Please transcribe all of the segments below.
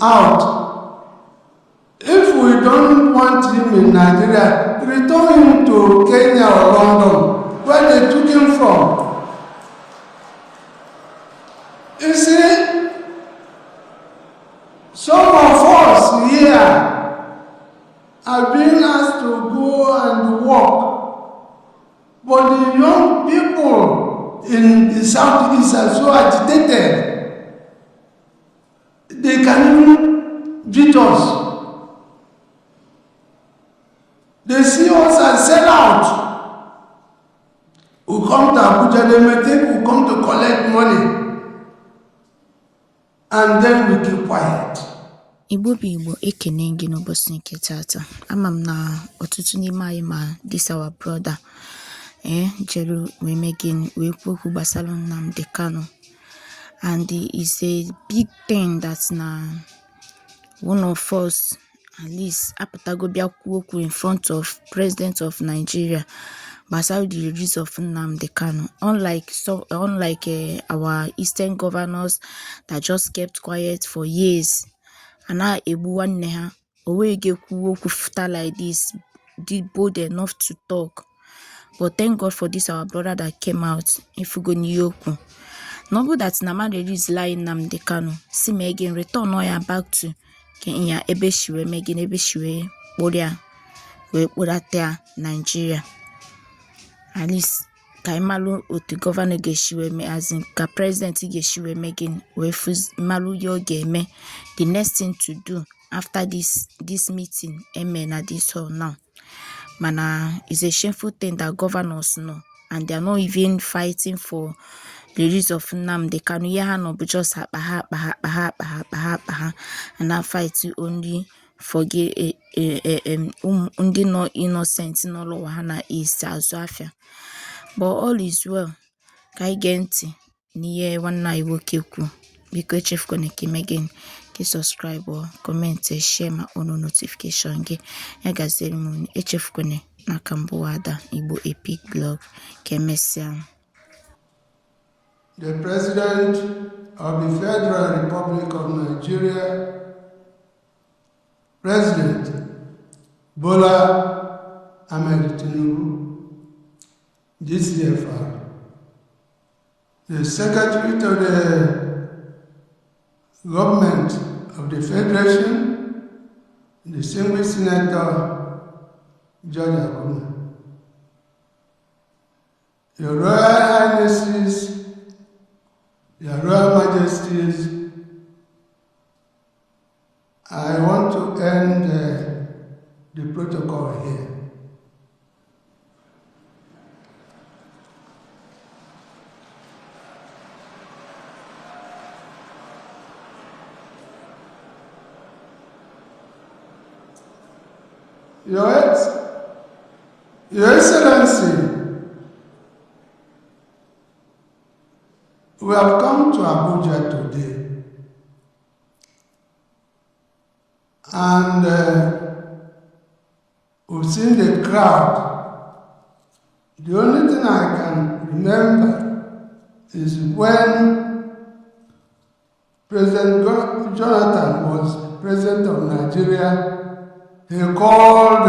out. If we don't want him in Nigeria, return him to Kenya or London, where they took him from. You see, some of us here are being asked to go and work, but the young people in the southeast are so agitated, they can even beat us. They see us as sellouts. We come to Abuja, they may think we come to collect money. And then we keep quiet. Igbo bụ Igbo, ekene gị n'ụbọchị nke tata. Ama m na ọtụtụ n'ime anyị ma this our brother jere wee mee gịnị wee kwuo okwu gbasara Nnamdi Kanu, and it's a big thing that na one of us at least apụtago bịa kwuo okwu in front of President of Nigeria gbasara the release of Nnamdi Kanu. Unlike our eastern governors that just kept quiet for years, and now egbu nwanne ha owege kwuo okwu futa like this, did bold enough to talk. But thank God for this our brother that came out ifugo niyokwu. Noble that na man release lying Nnamdi Kanu, si me again return oya back to Kenya ebe shiwe megin ebe shiwe boria we kpọrata Nigeria. At least Kaimalu otu governor geshiwe me, as in ka president geshiwe megin we fuz malu yo game. The next thing to do after this meeting na this hall now. Mana is a shameful thing that governors know, and they are not even fighting for the release of Nnamdi Kanu. Yeah, no, but just and now fight only forget undi no innocent no lo wahana is Azafia. But all is well. Kai genti niye wana iwoke ku. Biko chef koneki again. Ki subscribe or comment share ma ono notification ge. Gazeli mun chef kone na kambuada Igbo epic blog kemesia. The President of the Federal Republic of Nigeria, President Bola Ahmed Tinubu, GCFR, the Secretary to the Government of the Federation, the Distinguished Senator George Akuna, Your Royal Highnesses, Your Royal Majesties, I want to end the protocol here. Your Excellency, we have come to Abuja today, and we've seen the crowd. The only thing I can remember is when President Jonathan was president of Nigeria, he called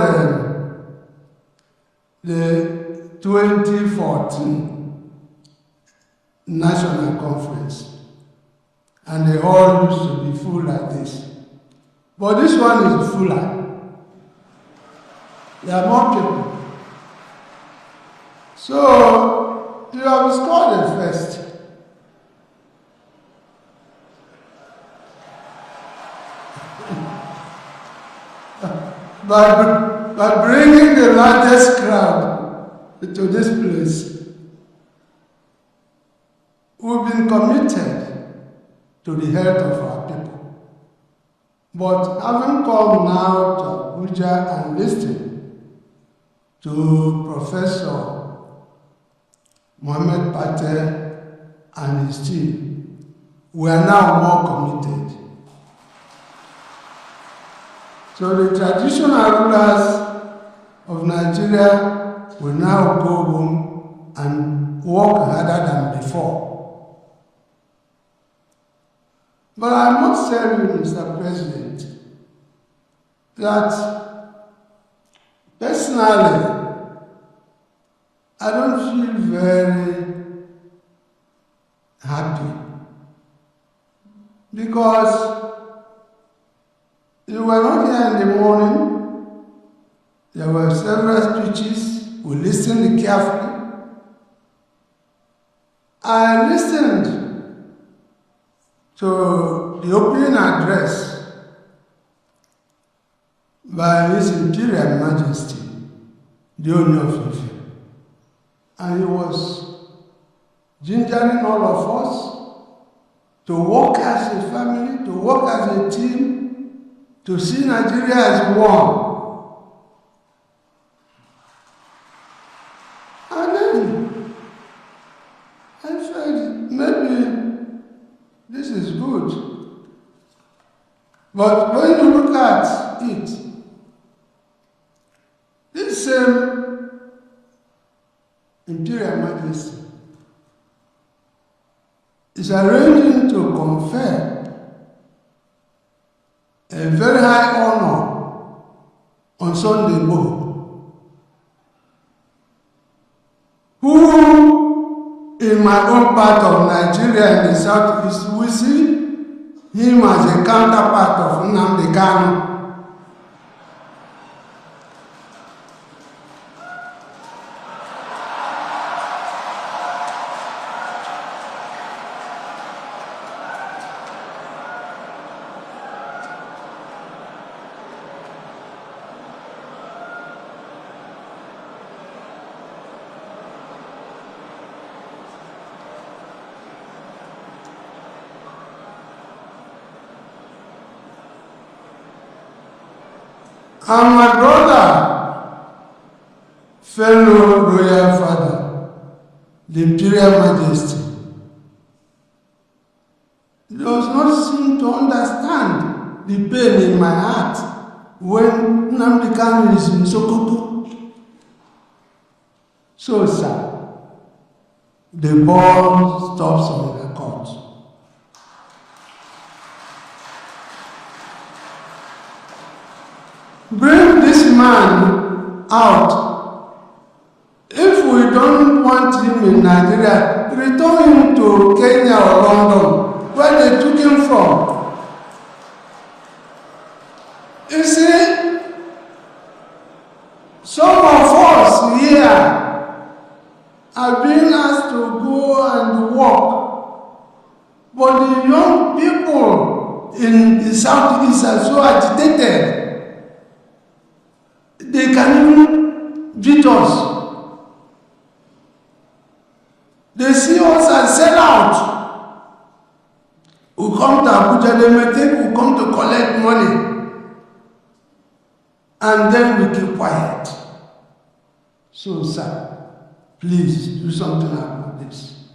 the 2014 National Conference, and they all used to be full like this. But this one is fuller. There are more people. So you have scored a first. By bringing the largest crowd to this place, we've been committed to the health of our people. But having come now to Abuja and listened to Professor Mohammed Patel and his team, we are now more committed. So the traditional rulers of Nigeria will now go home and work harder than before. But I must tell you, Mr. President, that personally, I don't feel very happy because you were not here in the morning. There were several speeches. We listened carefully. I listened to the opening address by His Imperial Majesty, the Owner of Ife. And he was gingering all of us to work as a family, to work as a team, to see Nigeria as one. And then I felt maybe this is good. But when you look at it, this same Imperial Majesty is arranging to confer a very high honor on Sunday Igbo, who in my own part of Nigeria in the southeast, we see him as a counterpart of Nnamdi Kanu. And my brother, fellow royal father, the Imperial Majesty, does not seem to understand the pain in my heart when Nnamdi Kanu is in Sokoto. So, sir, the ball stops on the court. Bring this man out. If we don't want him in Nigeria, return him to Kenya or London, where they took him from. You see, some of us here are being asked to go and work, but the young people in the southeast are so agitated. They can even beat us. They see us as sellouts. We come to Abuja, they may think we come to collect money. And then we keep quiet. So, sir, please do something about this.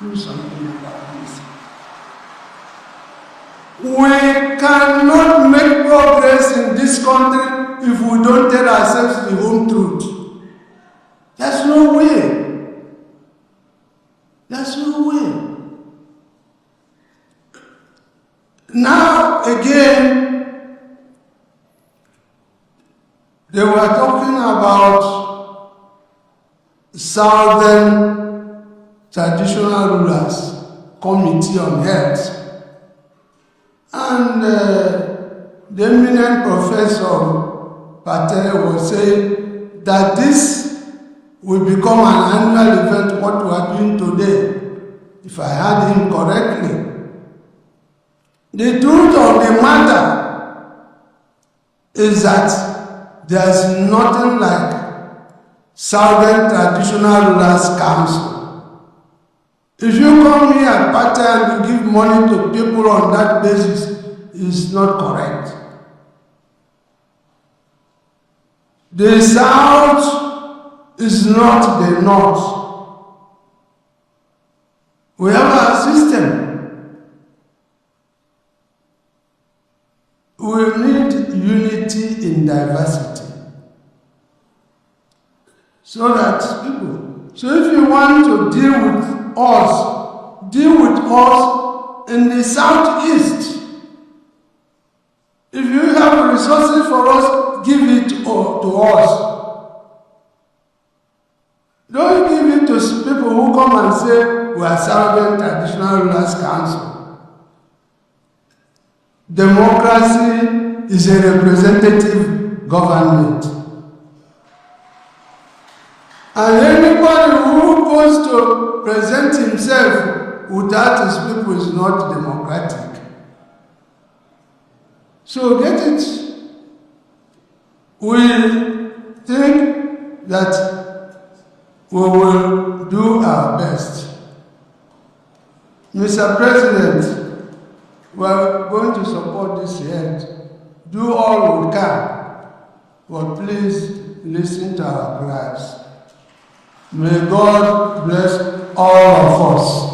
Do something about this. We cannot make progress in this country if we don't tell ourselves the home truth. There's no way. There's no way. Now, again, they were talking about Southern Traditional Rulers Committee on Health. And the eminent professor Patel was saying that this will become an annual event, what we are doing today, if I heard him correctly. The truth of the matter is that there's nothing like Southern Traditional Rulers Council. If you come here at part-time and you give money to people on that basis, it's not correct. The South is not the North. We have our system. We need unity in diversity. So that people, so if you want to deal with us in the southeast, if you have resources for us, give it to us. Don't give it to people who come and say, we are serving Traditional Rulers Council. Democracy is a representative government. And anybody who goes to present himself without his people is not democratic. So get it. We think that we will do our best. Mr. President, we are going to support this head. Do all we can, but please listen to our cries. May God bless all of us.